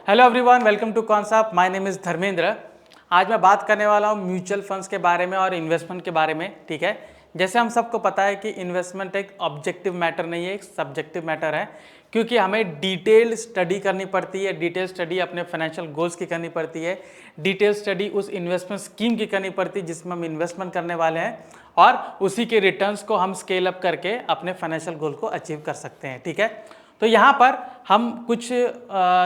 Hello everyone, welcome to concept. My name is Dharmendra. आज मैं बात करने वाला हूँ म्यूचुअल फंड्स के बारे में और इन्वेस्टमेंट के बारे में। ठीक है, जैसे हम सबको पता है कि इन्वेस्टमेंट एक ऑब्जेक्टिव मैटर नहीं है, एक सब्जेक्टिव मैटर है, क्योंकि हमें डिटेल स्टडी करनी पड़ती है। डिटेल स्टडी अपने फाइनेंशियल गोल्स की करनी पड़ती है। डिटेल स्टडी उस इन्वेस्टमेंट स्कीम की करनी पड़ती है जिसमें हम इन्वेस्टमेंट करने वाले हैं, और उसी के रिटर्न्स को हम स्केल अप करके अपने फाइनेंशियल गोल को अचीव कर सकते हैं। ठीक है, तो यहाँ पर हम कुछ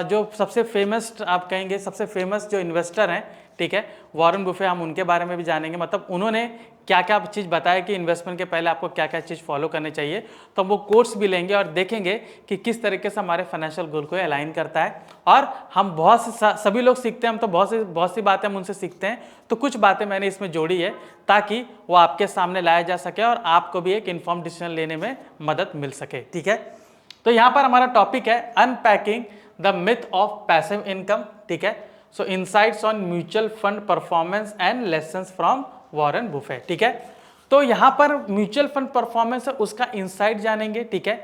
जो सबसे फेमस, आप कहेंगे सबसे फेमस जो इन्वेस्टर हैं, ठीक है, वॉरेन बुफे, हम उनके बारे में भी जानेंगे। मतलब उन्होंने क्या क्या चीज़ बताया कि इन्वेस्टमेंट के पहले आपको क्या क्या चीज़ फॉलो करनी चाहिए। तो हम वो कोर्स भी लेंगे और देखेंगे कि किस तरीके से हमारे फाइनेंशियल गोल को अलाइन करता है। और हम सभी लोग सीखते हैं, हम तो बहुत सी बातें हम उनसे सीखते हैं। तो कुछ बातें मैंने इसमें जोड़ी है ताकि वो आपके सामने लाया जा सके और आपको भी एक इन्फॉर्म डिसीजन लेने में मदद मिल सके। ठीक है, तो यहाँ पर हमारा टॉपिक है unpacking the myth of passive income. ठीक है, so insights on mutual fund performance and lessons from Warren Buffett है, तो यहाँ पर म्यूचुअल फंड परफॉर्मेंस है उसका इनसाइट जानेंगे। ठीक है,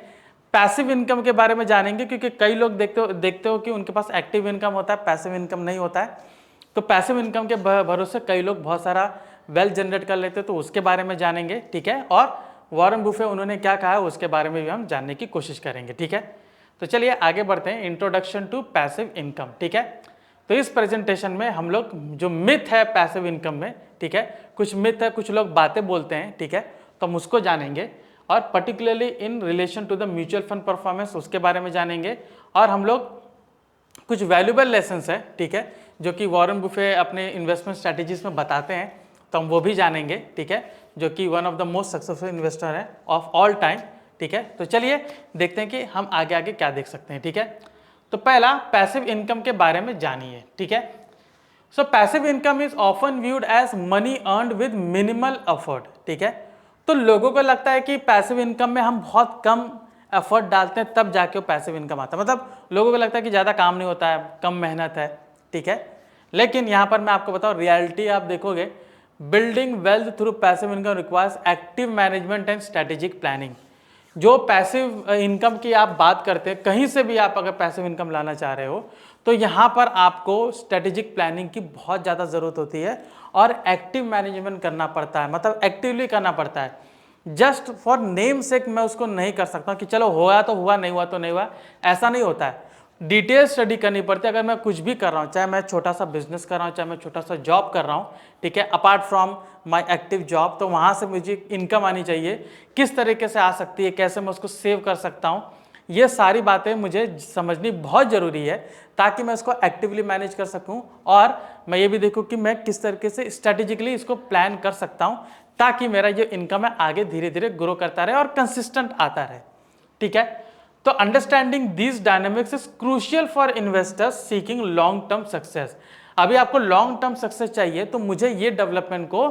पैसिव इनकम के बारे में जानेंगे, क्योंकि कई लोग देखते हो कि उनके पास एक्टिव इनकम होता है, पैसिव इनकम नहीं होता है। तो पैसिव इनकम के भरोसे कई लोग बहुत सारा वेल्थ जनरेट कर लेते हैं, तो उसके बारे में जानेंगे। ठीक है, और वॉरेन बुफे उन्होंने क्या कहा है उसके बारे में भी हम जानने की कोशिश करेंगे। ठीक है, तो चलिए आगे बढ़ते हैं। Introduction to passive income. ठीक है, तो इस प्रेजेंटेशन में हम लोग जो मिथ है पैसिव इनकम में, ठीक है, कुछ मिथ है, कुछ लोग बातें बोलते हैं, ठीक है, तो हम उसको जानेंगे। और particularly in relation to the mutual fund performance उसके बारे में जानेंगे। और हम लोग कुछ वैल्यूएबल लेसन्स है, ठीक है, जो कि वॉरेन बुफे अपने इन्वेस्टमेंट स्ट्रैटेजीज में बताते हैं, तो हम वो भी जानेंगे। ठीक है, जो कि one of the most successful investor है ऑफ ऑल टाइम। ठीक है, तो चलिए देखते हैं कि हम आगे आगे क्या देख सकते हैं। ठीक है, तो पहला पैसिव इनकम के बारे में जानिए। ठीक है, so passive income is often viewed as money earned with minimal effort. ठीक है, तो लोगों को लगता है कि पैसिव इनकम में हम बहुत कम एफर्ट डालते हैं तब जाके वो पैसिव इनकम आता है। मतलब लोगों को लगता है कि ज़्यादा काम नहीं होता है, कम मेहनत है। ठीक है, लेकिन यहाँ पर मैं आपको बताऊँ रियलिटी आप देखोगे, building wealth through passive income requires active management and strategic planning. जो पैसिव इनकम की आप बात करते हैं, कहीं से भी आप अगर पैसिव इनकम लाना चाह रहे हो, तो यहाँ पर आपको स्ट्रेटेजिक प्लानिंग की बहुत ज़्यादा ज़रूरत होती है और एक्टिव मैनेजमेंट करना पड़ता है, मतलब एक्टिवली करना पड़ता है। जस्ट फॉर नेम सेक मैं उसको नहीं कर सकता कि चलो हुआ तो हुआ, नहीं हुआ तो नहीं हुआ, ऐसा नहीं होता है। डिटेल स्टडी करनी पड़ती है। अगर मैं कुछ भी कर रहा हूँ, चाहे मैं छोटा सा बिजनेस कर रहा हूँ, चाहे मैं छोटा सा जॉब कर रहा हूँ, ठीक है, apart from my active job, तो वहाँ से मुझे इनकम आनी चाहिए। किस तरीके से आ सकती है, कैसे मैं उसको सेव कर सकता हूँ, ये सारी बातें मुझे समझनी बहुत ज़रूरी है ताकि मैं इसको एक्टिवली मैनेज कर सकूँ। और मैं ये भी देखूँ कि मैं किस तरीके से स्ट्रेटेजिकली इसको प्लान कर सकता हूँ ताकि मेरा जो इनकम है आगे धीरे धीरे ग्रो करता रहे और कंसिस्टेंट आता रहे। ठीक है, तो understanding these dynamics is crucial for investors seeking long term success. अभी आपको लॉन्ग टर्म सक्सेस चाहिए तो मुझे ये डेवलपमेंट को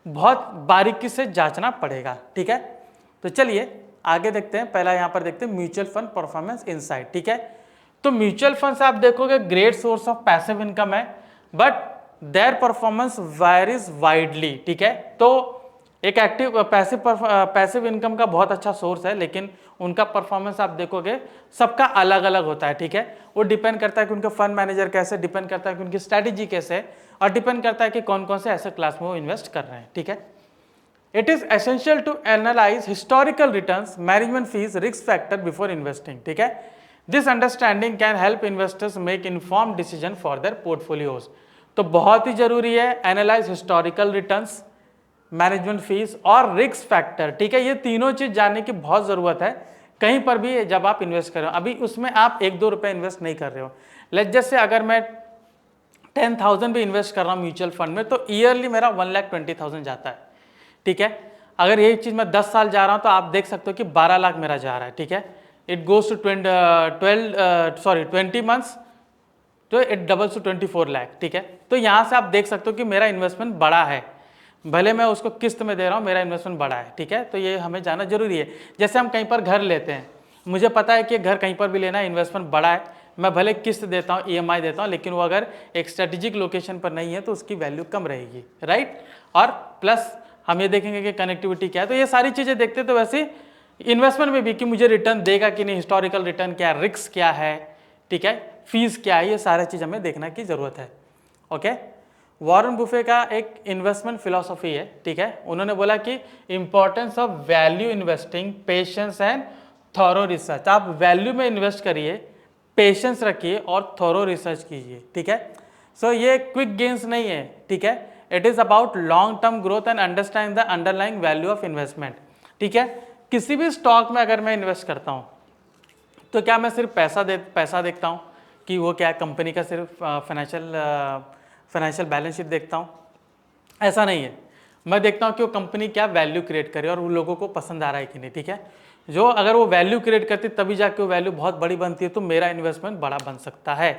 बहुत बारीकी से जांचना पड़ेगा। ठीक है, तो चलिए आगे देखते हैं। पहला यहाँ पर देखते हैं म्यूचुअल फंड परफॉर्मेंस इनसाइट। ठीक है, तो म्यूचुअल फंड से आप देखोगे great source of passive income है, but their performance varies widely. ठीक है, तो एक एक्टिव पैसिव इनकम का बहुत अच्छा सोर्स है, लेकिन उनका परफॉर्मेंस आप देखोगे सबका अलग अलग होता है। ठीक है, वो डिपेंड करता है कि उनके फंड मैनेजर कैसे, डिपेंड करता है कि उनकी स्ट्रैटेजी कैसे है, और डिपेंड करता है कि कौन कौन से एसेट क्लास में वो इन्वेस्ट कर रहे हैं। ठीक है, it is essential to analyse historical returns, management fees, risk factor before investing. ठीक है, this understanding can help investors make informed decision for their portfolios. तो बहुत ही जरूरी है analyse historical returns, management fees और रिस्क फैक्टर। ठीक है, ये तीनों चीज जानने की बहुत जरूरत है कहीं पर भी जब आप इन्वेस्ट कर रहे हो। अभी उसमें आप 1-2 रुपए इन्वेस्ट नहीं कर रहे हो। लेट्स जस्ट से अगर मैं 10,000 भी इन्वेस्ट कर रहा हूँ म्यूचुअल फंड में, तो ईयरली मेरा 1,20,000 जाता है। ठीक है, अगर यही चीज मैं 10 साल जा रहा हूँ तो आप देख सकते हो कि 12 लाख मेरा जा रहा है। ठीक है, इट गोज टू 20 मंथ्स, तो इट डबल्स टू 24 लाख। ठीक है, तो यहाँ से आप देख सकते हो कि मेरा इन्वेस्टमेंट बड़ा है, भले मैं उसको किस्त में दे रहा हूँ, मेरा इन्वेस्टमेंट बड़ा है। ठीक है, तो ये हमें जाना जरूरी है। जैसे हम कहीं पर घर लेते हैं, मुझे पता है कि घर कहीं पर भी लेना है, इन्वेस्टमेंट बड़ा है, मैं भले किस्त देता हूँ, EMI देता हूँ, लेकिन वो अगर एक स्ट्रेटेजिक लोकेशन पर नहीं है तो उसकी वैल्यू कम रहेगी, राइट। और प्लस हम ये देखेंगे कि कनेक्टिविटी क्या है, तो ये सारी चीज़ें देखते तो वैसे इन्वेस्टमेंट में भी कि मुझे रिटर्न देगा कि नहीं, हिस्टोरिकल रिटर्न क्या है, रिस्क क्या है, ठीक है, फीस क्या है, ये सारा चीज़ हमें देखना की ज़रूरत है। ओके, वॉरेन बुफे का एक इन्वेस्टमेंट फिलॉसफी है, ठीक है। उन्होंने बोला कि importance of value investing, patience and thorough research. आप वैल्यू में इन्वेस्ट करिए, पेशेंस रखिए और थॉरो रिसर्च कीजिए, ठीक है। सो ये क्विक गेन्स नहीं है, ठीक है। It is about long term growth and understand the underlying value of investment, ठीक है। किसी भी स्टॉक में अगर मैं इन्वेस्ट करता हूँ तो क्या मैं सिर्फ पैसा देखता हूँ कि वो क्या कंपनी का सिर्फ फाइनेंशियल बैलेंस शीट देखता हूँ? ऐसा नहीं है। मैं देखता हूँ कि वो कंपनी क्या वैल्यू क्रिएट करे और उन लोगों को पसंद आ रहा है कि नहीं, ठीक है। जो अगर वो वैल्यू क्रिएट करती तभी जाके वो वैल्यू बहुत बड़ी बनती है, तो मेरा इन्वेस्टमेंट बड़ा बन सकता है।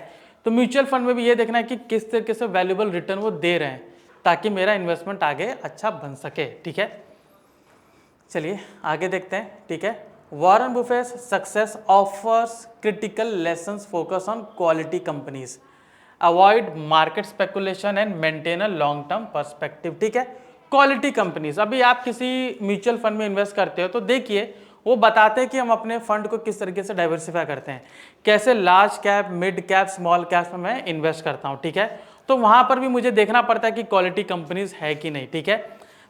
तो म्यूचुअल फंड में भी ये देखना है कि किस तरीके से वैल्यूएबल रिटर्न वो दे रहे हैं ताकि मेरा इन्वेस्टमेंट आगे अच्छा बन सके, ठीक है। चलिए आगे देखते हैं, ठीक है। Warren Buffett success offers critical lessons, focus on quality companies, avoid market speculation and maintain a long term perspective, ठीक है। क्वालिटी कंपनीज, अभी आप किसी म्यूचुअल फंड में इन्वेस्ट करते हो तो देखिए वो बताते हैं कि हम अपने फंड को किस तरीके से डाइवर्सिफाई करते हैं, कैसे large cap, mid cap, small cap में मैं इन्वेस्ट करता हूं, ठीक है। तो वहां पर भी मुझे देखना पड़ता है कि क्वालिटी कंपनीज है कि नहीं, ठीक है।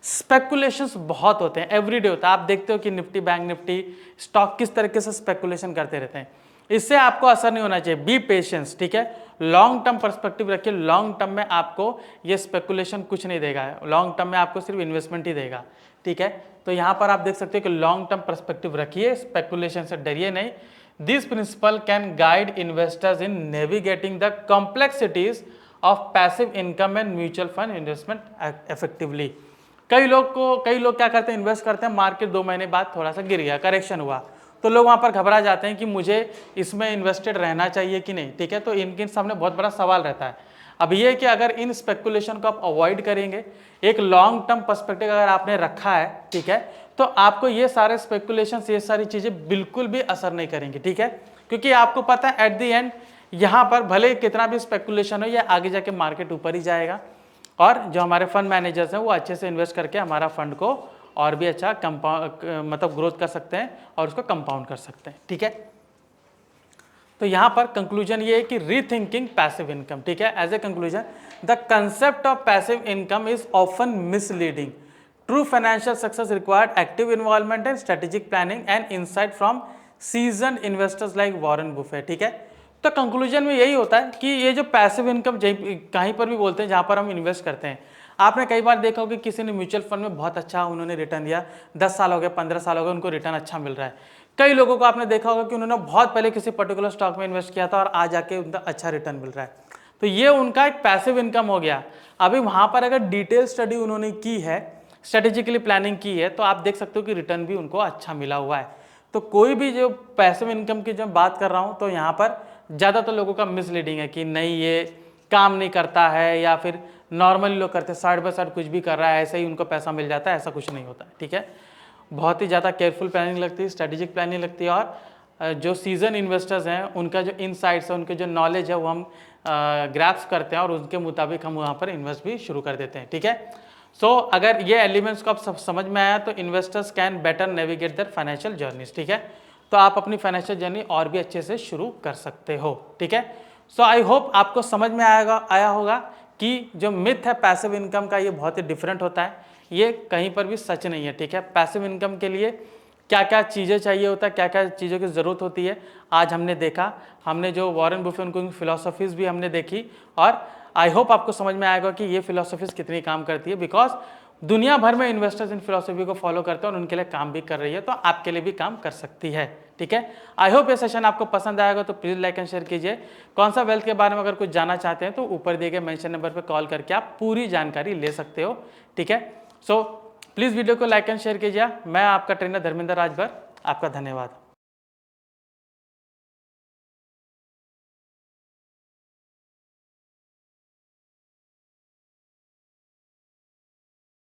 स्पेकुलेशंस बहुत होते हैं, एवरीडे होता है। आप देखते हो कि निफ्टी, बैंक निफ्टी स्टॉक किस तरीके से स्पेकुलेशन करते रहते हैं। इससे आपको असर नहीं होना चाहिए। बी पेशेंस, ठीक है। लॉन्ग टर्म पर्सपेक्टिव रखिए। लॉन्ग टर्म में आपको ये स्पेकुलेशन कुछ नहीं देगा, लॉन्ग टर्म में आपको सिर्फ इन्वेस्टमेंट ही देगा, ठीक है। तो यहाँ पर आप देख सकते हो कि लॉन्ग टर्म पर्सपेक्टिव रखिए, स्पेकुलेशन से डरिए नहीं। This principle can guide investors in navigating the complexities of passive income and mutual fund investment effectively. कई लोग क्या करते हैं, इन्वेस्ट करते हैं, मार्केट 2 महीने बाद थोड़ा सा गिर गया, करेक्शन हुआ, तो लोग वहाँ पर घबरा जाते हैं कि मुझे इसमें इन्वेस्टेड रहना चाहिए कि नहीं, ठीक है। तो इनके सामने बहुत बड़ा सवाल रहता है। अब ये कि अगर इन स्पेकुलेशन को आप अवॉइड करेंगे, एक लॉन्ग टर्म पर्सपेक्टिव अगर आपने रखा है, ठीक है, तो आपको ये सारे स्पेकुलेशन, ये सारी चीज़ें बिल्कुल भी असर नहीं करेंगी, ठीक है। क्योंकि आपको पता है एट द एंड यहाँ पर भले कितना भी स्पेकुलेशन हो, या आगे जाके मार्केट ऊपर ही जाएगा और जो हमारे फंड मैनेजर्स हैं वो अच्छे से इन्वेस्ट करके हमारा फंड को और भी अच्छा मतलब ग्रोथ कर सकते हैं और उसको कंपाउंड कर सकते हैं, ठीक है। तो यहाँ पर कंक्लूजन ये है कि रीथिंकिंग पैसिव इनकम, ठीक है। As a conclusion, the concept of passive income is often misleading. True financial success required active involvement and strategic planning and insight from seasoned investors like Warren Buffett, ठीक है। तो conclusion में यही होता है कि ये जो पैसिव इनकम कहीं पर भी बोलते हैं जहाँ पर हम इन्वेस्ट करते हैं, आपने कई बार देखा होगा कि किसी ने म्यूचुअल फंड में बहुत अच्छा उन्होंने रिटर्न दिया, 10 साल हो गए, 15 साल हो गए, उनको रिटर्न अच्छा मिल रहा है। कई लोगों को आपने देखा होगा कि उन्होंने बहुत पहले किसी पर्टिकुलर स्टॉक में इन्वेस्ट किया था और आज जाके उनका अच्छा रिटर्न मिल रहा है, तो ये उनका एक पैसिव इनकम हो गया। अभी वहाँ पर अगर डिटेल स्टडी उन्होंने की है, स्ट्रेटेजिकली प्लानिंग की है, तो आप देख सकते हो कि रिटर्न भी उनको अच्छा मिला हुआ है। तो कोई भी जो पैसिव इनकम की जब बात कर रहा हूँ तो यहाँ पर ज़्यादातर लोगों का मिसलीडिंग है कि नहीं ये काम नहीं करता है, या फिर नॉर्मली लोग करते हैं, साइड बाय साइड कुछ भी कर रहा है ऐसे ही उनको पैसा मिल जाता है, ऐसा कुछ नहीं होता है, ठीक है। बहुत ही ज़्यादा केयरफुल प्लानिंग लगती है, स्ट्रेटेजिक प्लानिंग लगती है, और जो सीजन इन्वेस्टर्स हैं उनका जो इनसाइट्स है, उनके जो नॉलेज है वो हम ग्रैप्स करते हैं और उनके मुताबिक हम वहाँ पर इन्वेस्ट भी शुरू कर देते हैं, ठीक है। सो अगर ये एलिमेंट्स को आप सब समझ में आया तो investors can better navigate there financial journeys, ठीक है। तो आप अपनी फाइनेंशियल जर्नी और भी अच्छे से शुरू कर सकते हो, ठीक है। सो आई होप आपको समझ में आया होगा कि जो मिथ है पैसिव इनकम का, ये बहुत ही डिफरेंट होता है, ये कहीं पर भी सच नहीं है, ठीक है। पैसिव इनकम के लिए क्या क्या चीज़ें चाहिए होता है, क्या क्या चीज़ों की ज़रूरत होती है, आज हमने देखा। हमने जो वॉरेन बुफेट उनको फिलोसफीज़ भी हमने देखी, और आई होप आपको समझ में आएगा कि ये फिलोसफीज़ कितनी काम करती है, बिकॉज दुनिया भर में इन्वेस्टर्स इन फिलोसफी को फॉलो करते हैं और उनके लिए काम भी कर रही है, तो आपके लिए भी काम कर सकती है, ठीक है। आई होप ये सेशन आपको पसंद आएगा, तो प्लीज़ लाइक एंड शेयर कीजिए। कौन सा वेल्थ के बारे में अगर कुछ जानना चाहते हैं तो ऊपर दिए गए मेंशन नंबर पर कॉल करके आप पूरी जानकारी ले सकते हो, ठीक है। सो प्लीज़ वीडियो को लाइक एंड शेयर कीजिए। मैं आपका ट्रेनर धर्मेंद्र राजभर, आपका धन्यवाद।